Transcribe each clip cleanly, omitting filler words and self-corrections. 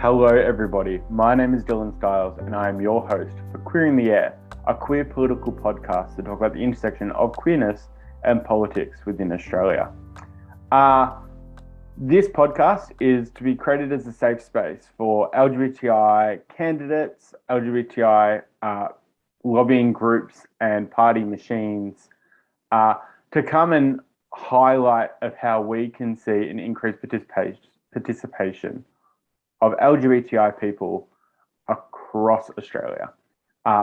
Hello, everybody. My name is Dylan Stiles, and I am your host for Queer in the Air, a queer political podcast to talk about the intersection of queerness and politics within Australia. This podcast is to be created as a safe space for LGBTI candidates, LGBTI lobbying groups, and party machines to come and highlight of how we can see an increased participation of LGBTI people across Australia,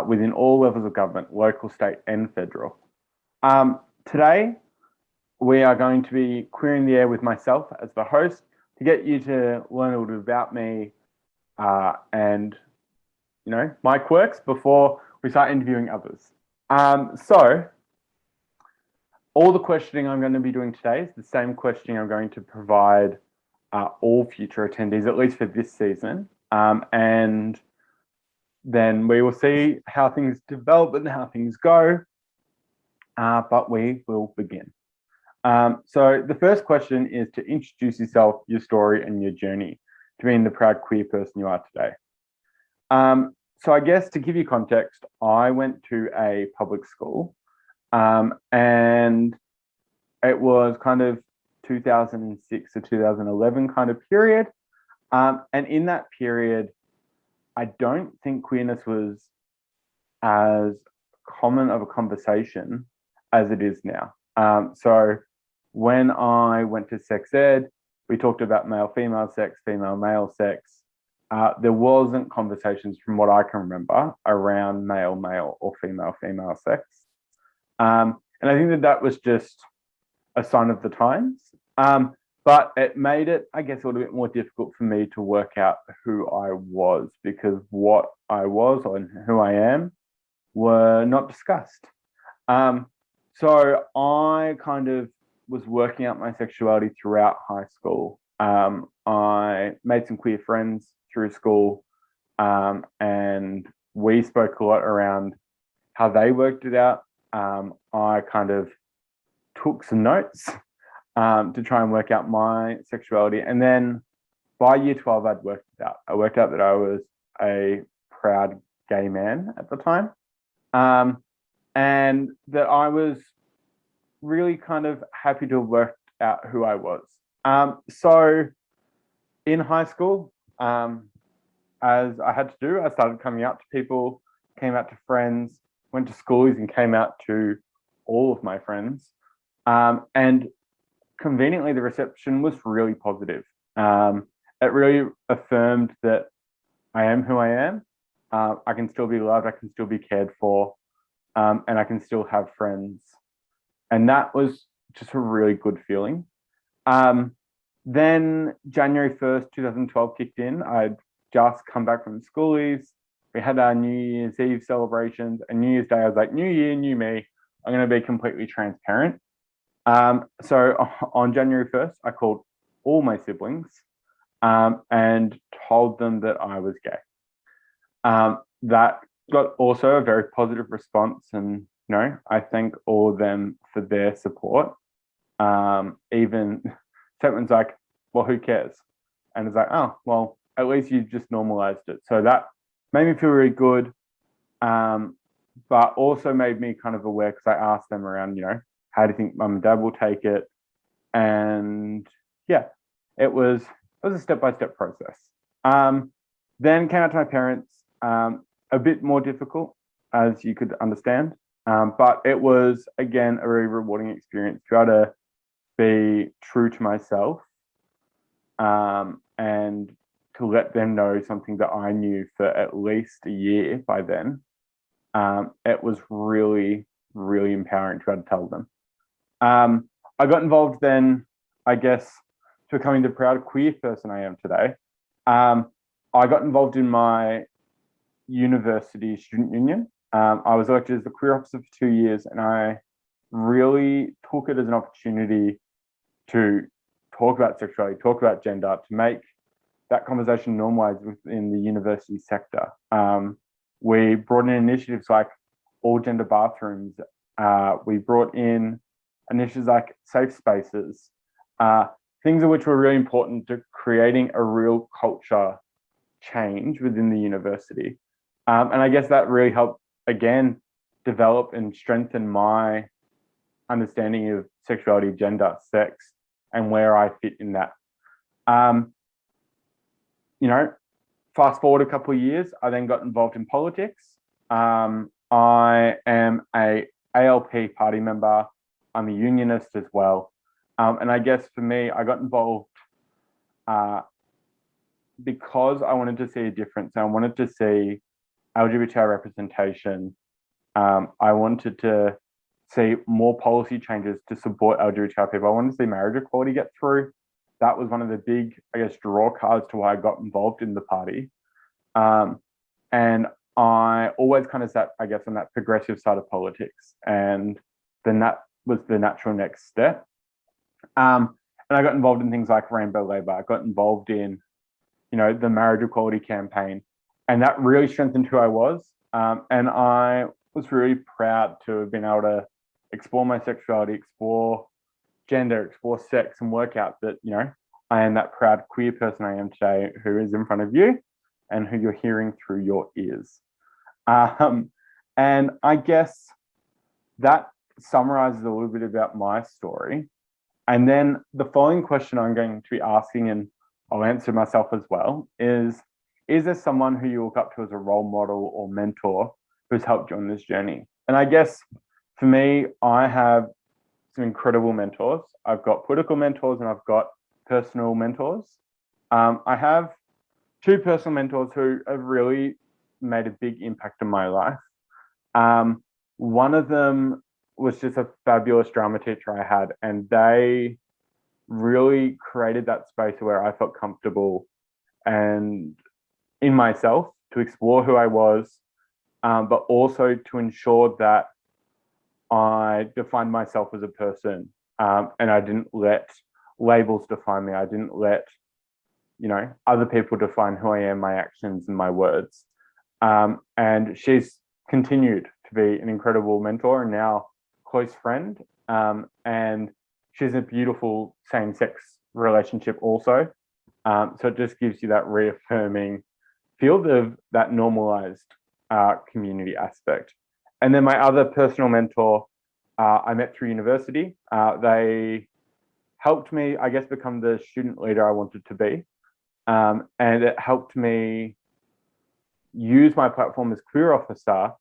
within all levels of government, local, state, and federal. Today, we are going to be Queer in the Air with myself as the host to get you to learn a little bit about me and, my quirks before we start interviewing others. So, all the questioning I'm going to be doing today is the same questioning I'm going to provide all future attendees, at least for this season. And then we will see how things develop and how things go. But we will begin. So the first question is to introduce yourself, your story, and your journey to being the proud queer person you are today. So I guess to give you context, I went to a public school, and it was kind of 2006 to 2011 kind of period. And in that period, I don't think queerness was as common of a conversation as it is now. So when I went to sex ed, we talked about male-female sex, female-male sex. There wasn't conversations from what I can remember around male-male or female-female sex. And I think that was just a sign of the times. But it made it, I guess, a little bit more difficult for me to work out who I was, because what I was and who I am were not discussed. So I kind of was working out my sexuality throughout high school. I made some queer friends through school, and we spoke a lot around how they worked it out. I kind of took some notes to try and work out my sexuality. And then by year 12, I'd worked it out. I worked out that I was a proud gay man at the time, and that I was really kind of happy to have worked out who I was. So in high school, as I had to do, I started coming out to people, came out to friends, went to schoolies and came out to all of my friends. And conveniently, the reception was really positive. It really affirmed that I am who I am. I can still be loved, I can still be cared for, and I can still have friends. And that was just a really good feeling. Then January 1st, 2012 kicked in. I'd just come back from schoolies. We had our New Year's Eve celebrations, and New Year's Day, I was like, new year, new me. I'm going to be completely transparent. So on January 1st, I called all my siblings and told them that I was gay. That got also a very positive response, and I thank all of them for their support. Even statements like, well, who cares? And it's like, oh, well, at least you've just normalized it. So that made me feel really good, but also made me kind of aware, because I asked them around, how do you think mum and dad will take it? And yeah, it was a step-by-step process. Then came out to my parents, a bit more difficult, as you could understand. But it was, again, a really rewarding experience to try to be true to myself, and to let them know something that I knew for at least a year by then. It was really, really empowering to be able to tell them. I got involved then, I guess, to becoming the proud queer person I am today. I got involved in my university student union. I was elected as the queer officer for 2 years, and I really took it as an opportunity to talk about sexuality, talk about gender, to make that conversation normalized within the university sector. We brought in initiatives like all gender bathrooms. We brought in initiatives like safe spaces, things of which were really important to creating a real culture change within the university. And I guess that really helped, again, develop and strengthen my understanding of sexuality, gender, sex, and where I fit in that. Um, you know, fast forward a couple of years, I then got involved in politics. I am a ALP party member. I'm a unionist as well. And I guess for me, I got involved because I wanted to see a difference. I wanted to see LGBTI representation. I wanted to see more policy changes to support LGBTI people. I wanted to see marriage equality get through. That was one of the big, I guess, draw cards to why I got involved in the party. And I always kind of sat, I guess, on that progressive side of politics. And then that was the natural next step. And I got involved in things like Rainbow Labour. I got involved in, the marriage equality campaign. And that really strengthened who I was. And I was really proud to have been able to explore my sexuality, explore gender, explore sex, and work out that, I am that proud queer person I am today who is in front of you and who you're hearing through your ears. And I guess that summarizes a little bit about my story. And then the following question I'm going to be asking, and I'll answer myself as well, is there someone who you look up to as a role model or mentor who's helped you on this journey? And I guess for me, I have some incredible mentors. I've got political mentors and I've got personal mentors. I have two personal mentors who have really made a big impact on my life. One of them was just a fabulous drama teacher I had, and they really created that space where I felt comfortable and in myself to explore who I was, but also to ensure that I defined myself as a person, and I didn't let labels define me. I didn't let, other people define who I am, my actions and my words. And she's continued to be an incredible mentor and now close friend. And she's a beautiful same-sex relationship also. So it just gives you that reaffirming field of that normalized community aspect. And then my other personal mentor, I met through university. They helped me, I guess, become the student leader I wanted to be. And it helped me use my platform as queer officer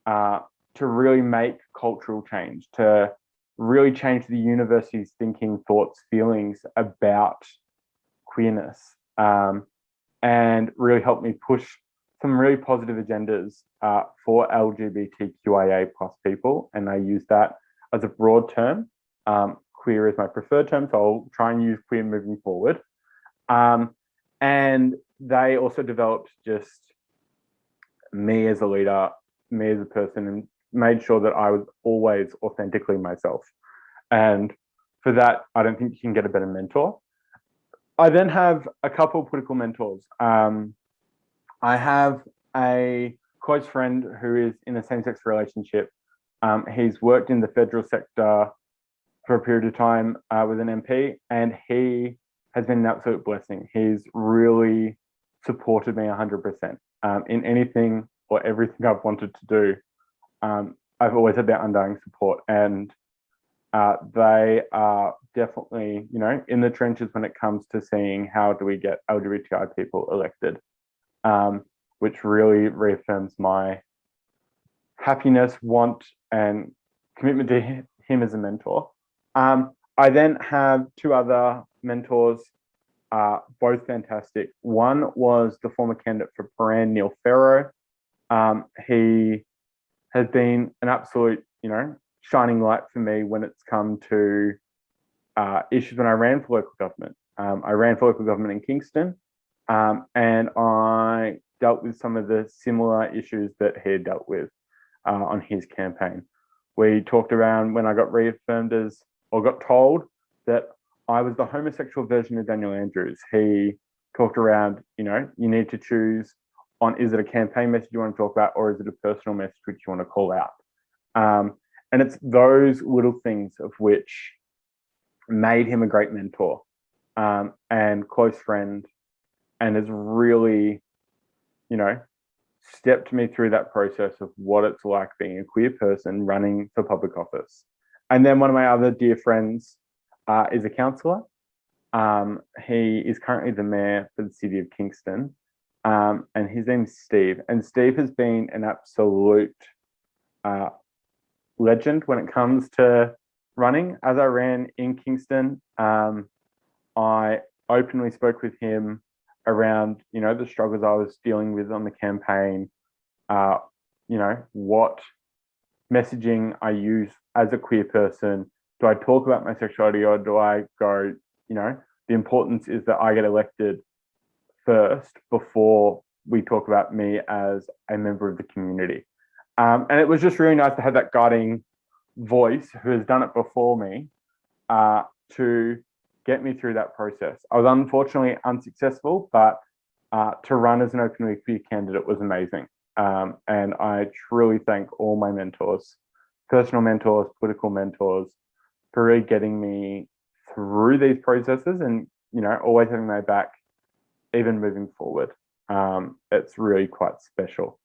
to really make cultural change, to really change the university's thinking, thoughts, feelings about queerness, and really help me push some really positive agendas for LGBTQIA plus people. And I use that as a broad term. Queer is my preferred term, so I'll try and use queer moving forward. And they also developed just me as a leader, me as a person, and made sure that I was always authentically myself. And for that, I don't think you can get a better mentor. I then have a couple of political mentors. I have a close friend who is in a same-sex relationship. He's worked in the federal sector for a period of time with an MP, and he has been an absolute blessing. He's really supported me 100% in anything or everything I've wanted to do. I've always had their undying support, and they are definitely, in the trenches when it comes to seeing how do we get LGBTI people elected, which really reaffirms my happiness, want, and commitment to him as a mentor. I then have two other mentors, both fantastic. One was the former candidate for Paran, Neil Farrow. He has been an absolute, shining light for me when it's come to issues when I ran for local government. I ran for local government in Kingston, and I dealt with some of the similar issues that he had dealt with on his campaign. We talked around when I got reaffirmed as, or got told that I was the homosexual version of Daniel Andrews. He talked around, you need to choose on, is it a campaign message you want to talk about, or is it a personal message which you want to call out? And it's those little things of which made him a great mentor and close friend, and has really you know, stepped me through that process of what it's like being a queer person running for public office. And then one of my other dear friends is a counsellor. He is currently the mayor for the city of Kingston, and his name's Steve. And Steve has been an absolute uh, legend when it comes to running. As I ran in Kingston, I openly spoke with him around, the struggles I was dealing with on the campaign, what messaging I use as a queer person. Do I talk about my sexuality, or do I go, the importance is that I get elected first before we talk about me as a member of the community. And it was just really nice to have that guiding voice who has done it before me to get me through that process. I was unfortunately unsuccessful, but to run as an openly queer candidate was amazing. And I truly thank all my mentors, personal mentors, political mentors, for really getting me through these processes and, always having my back, even moving forward. It's really quite special.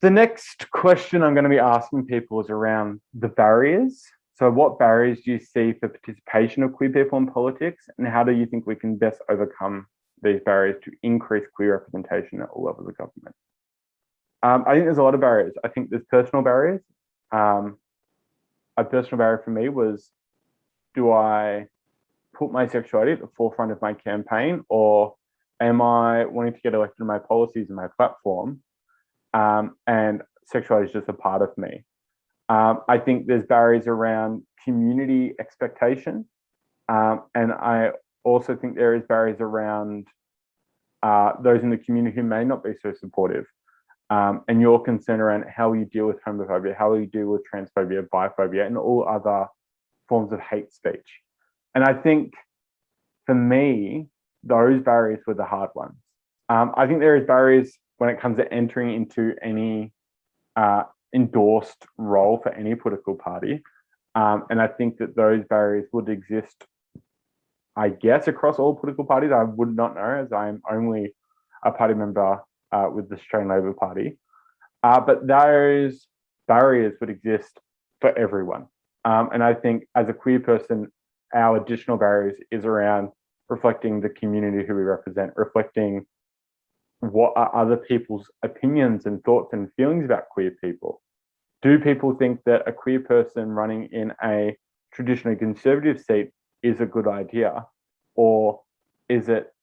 The next question I'm going to be asking people is around the barriers. So what barriers do you see for participation of queer people in politics, and how do you think we can best overcome these barriers to increase queer representation at all levels of government? I think there's a lot of barriers. I think there's personal barriers. A personal barrier for me was, do I put my sexuality at the forefront of my campaign, or am I wanting to get elected in my policies and my platform? And sexuality is just a part of me. I think there's barriers around community expectation. And I also think there is barriers around those in the community who may not be so supportive. And your concern around how you deal with homophobia, how you deal with transphobia, biphobia, and all other forms of hate speech. And I think for me, those barriers were the hard ones. I think there is barriers when it comes to entering into any endorsed role for any political party. And I think that those barriers would exist, I guess, across all political parties. I would not know, as I'm only a party member with the Australian Labor Party. But those barriers would exist for everyone. And I think as a queer person, our additional barriers is around reflecting the community who we represent, reflecting what are other people's opinions and thoughts and feelings about queer people. Do people think that a queer person running in a traditionally conservative seat is a good idea? Or is it,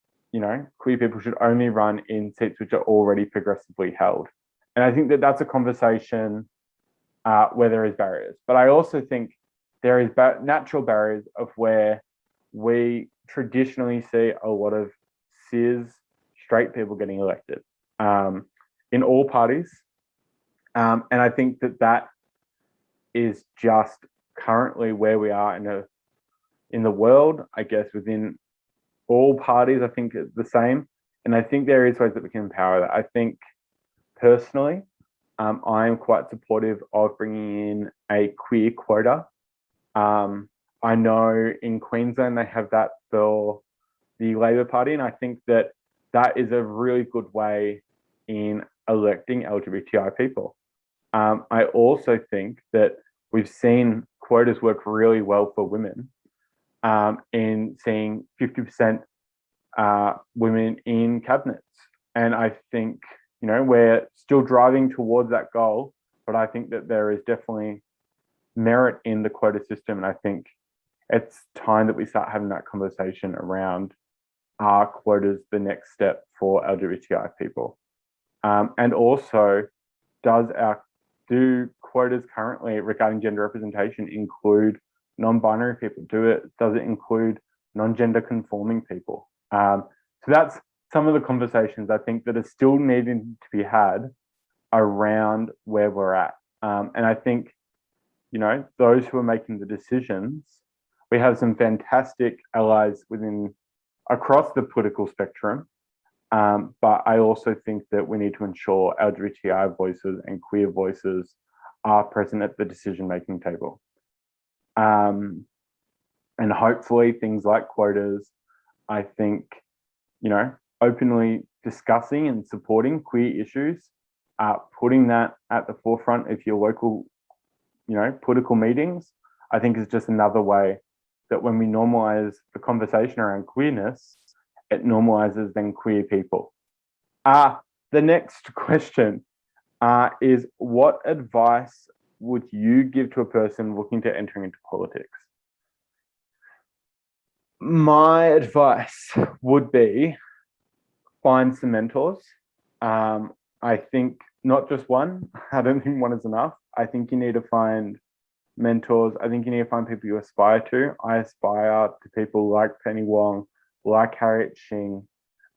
queer people should only run in seats which are already progressively held? And I think that that's a conversation where there is barriers. But I also think there is natural barriers of where we traditionally see a lot of cis straight people getting elected in all parties. And I think that that is just currently where we are in the world, I guess, within all parties. I think it's the same. And I think there is ways that we can empower that. I think personally, I am quite supportive of bringing in a queer quota. I know in Queensland they have that for the Labor Party, and I think that that is a really good way in electing LGBTI people. I also think that we've seen quotas work really well for women in seeing 50% women in cabinets. And I think, we're still driving towards that goal, but I think that there is definitely merit in the quota system. And I think it's time that we start having that conversation around, are quotas the next step for LGBTI people? And also, do quotas currently regarding gender representation include non-binary people? Does it include non-gender conforming people? So that's some of the conversations I think that are still needing to be had around where we're at. And I think, those who are making the decisions, we have some fantastic allies across the political spectrum. But I also think that we need to ensure LGBTI voices and queer voices are present at the decision-making table. And hopefully things like quotas, I think, openly discussing and supporting queer issues, putting that at the forefront of your local, political meetings, I think is just another way that when we normalize the conversation around queerness, it normalizes then queer people. The next question is, what advice would you give to a person looking to enter into politics? My advice would be find some mentors. I think not just one. I don't think one is enough. I think you need to find mentors. I think you need to find people you aspire to. I aspire to people like Penny Wong, like Harriet Shing,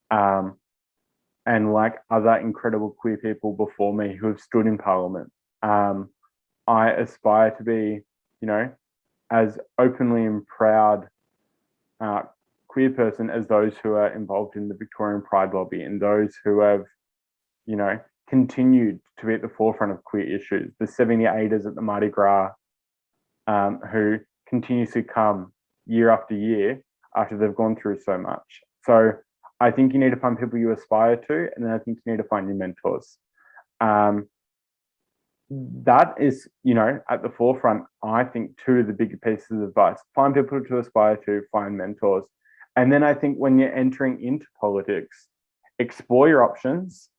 and like other incredible queer people before me who have stood in Parliament. I aspire to be, as openly and proud queer person as those who are involved in the Victorian Pride lobby and those who have, continued to be at the forefront of queer issues. The 78ers at the Mardi Gras, who continuously come year after year after they've gone through so much. So I think you need to find people you aspire to, and then I think you need to find your mentors. That is, at the forefront, I think, two of the bigger pieces of advice. Find people to aspire to, find mentors. And then I think when you're entering into politics, explore your options.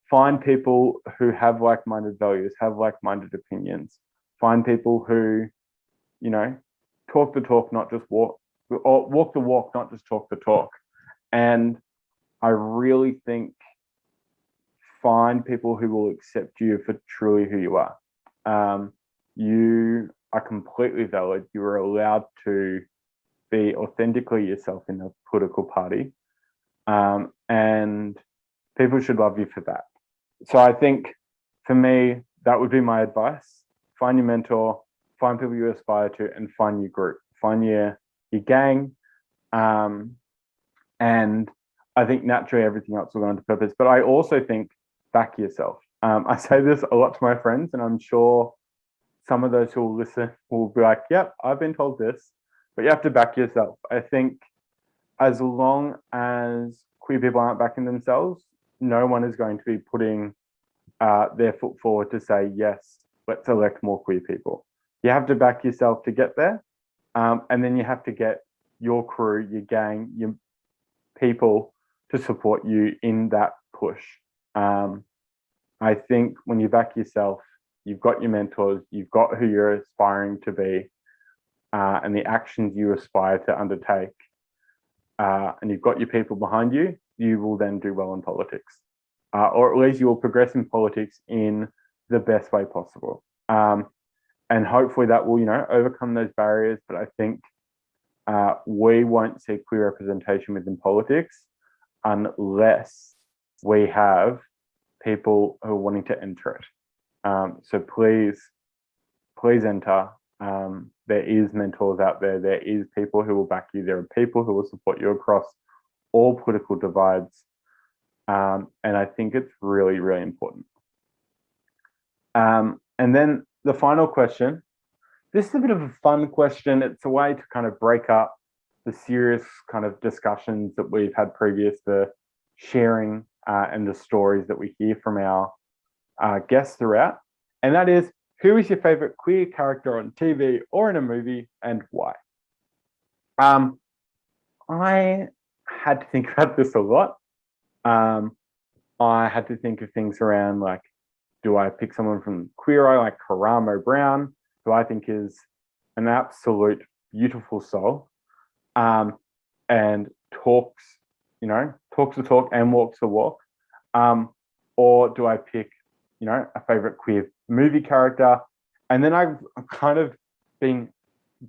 Find people who have like-minded values, have like-minded opinions. Find people who, talk the talk, not just walk, or walk the walk, not just talk the talk. And I really think find people who will accept you for truly who you are. You are completely valid. You are allowed to be authentically yourself in a political party. And people should love you for that. So I think for me, that would be my advice. Find your mentor, find people you aspire to, and find your group, find your gang. And I think naturally everything else will go into purpose. But I also think back yourself. I say this a lot to my friends, and I'm sure some of those who will listen will be like, yep, I've been told this, but you have to back yourself. I think as long as queer people aren't backing themselves, no one is going to be putting their foot forward to say, yes, let's elect more queer people. You have to back yourself to get there. And then you have to get your crew, your gang, your people to support you in that push. I think when you back yourself, you've got your mentors, you've got who you're aspiring to be, and the actions you aspire to undertake, and you've got your people behind you, you will then do well in politics. Or at least you will progress in politics in the best way possible. And hopefully that will, overcome those barriers. But I think we won't see queer representation within politics unless we have people who are wanting to enter it. So please enter. There is mentors out there. There is people who will back you. There are people who will support you across all political divides. And I think it's really, really important. And then the final question. This is a bit of a fun question. It's a way to kind of break up the serious kind of discussions that we've had previous, the sharing and the stories that we hear from our guests throughout. And that is, who is your favorite queer character on TV or in a movie, and why? I had to think about this a lot. I had to think of things around like, do I pick someone from Queer Eye like Karamo Brown, who I think is an absolute beautiful soul, and talks the talk and walks the walk? Or do I pick, a favorite queer movie character? And then I've kind of been,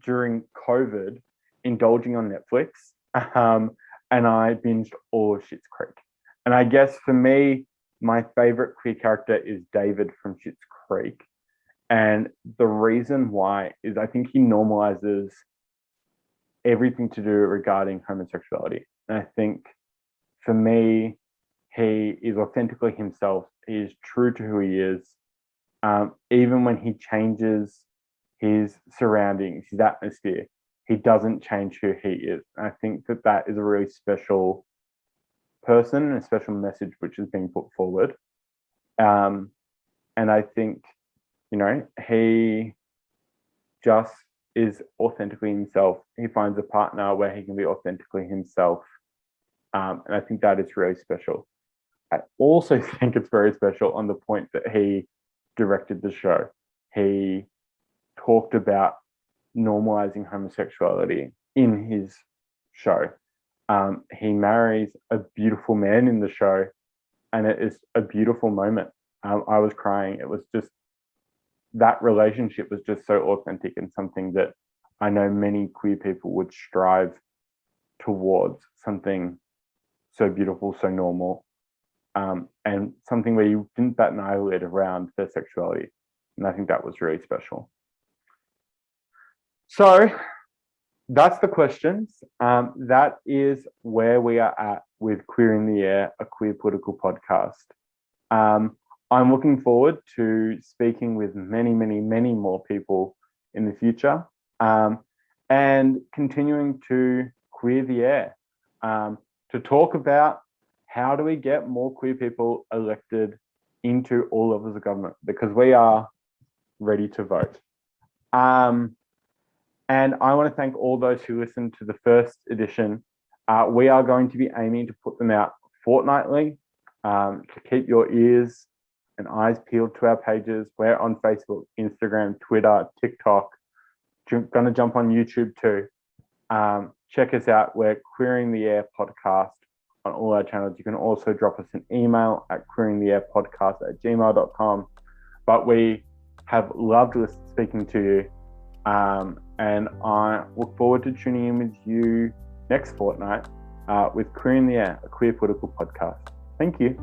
during COVID, indulging on Netflix, and I binged all of Schitt's Creek. And I guess for me, my favorite queer character is David from Schitt's Creek. And the reason why is I think he normalizes everything to do regarding homosexuality. And I think for me, he is authentically himself. He is true to who he is. Even when he changes his surroundings, his atmosphere, he doesn't change who he is. And I think that that is a really special person and a special message which is being put forward. And I think, he just is authentically himself. He finds a partner where he can be authentically himself. And I think that is really special. I also think it's very special on the point that he directed the show. He talked about normalizing homosexuality in his show. He marries a beautiful man in the show, and it is a beautiful moment. I was crying. It was just, that relationship was just so authentic, and something that I know many queer people would strive towards, something so beautiful, so normal, and something where you didn't bat an eyelid around their sexuality. And I think that was really special. So that's the questions. That is where we are at with Queer in the Air, a queer political podcast. I'm looking forward to speaking with many, many, many more people in the future, and continuing to queer the air, to talk about how do we get more queer people elected into all levels of government, because we are ready to vote. And I want to thank all those who listened to the first edition. We are going to be aiming to put them out fortnightly, to keep your ears and eyes peeled to our pages. We're on Facebook, Instagram, Twitter, TikTok. Going to jump on YouTube too. Check us out. We're Queering the Air Podcast on all our channels. You can also drop us an email at queeringtheairpodcast@gmail.com. But we have loved speaking to you. And I look forward to tuning in with you next fortnight with Queer in the Air, a queer political podcast. Thank you.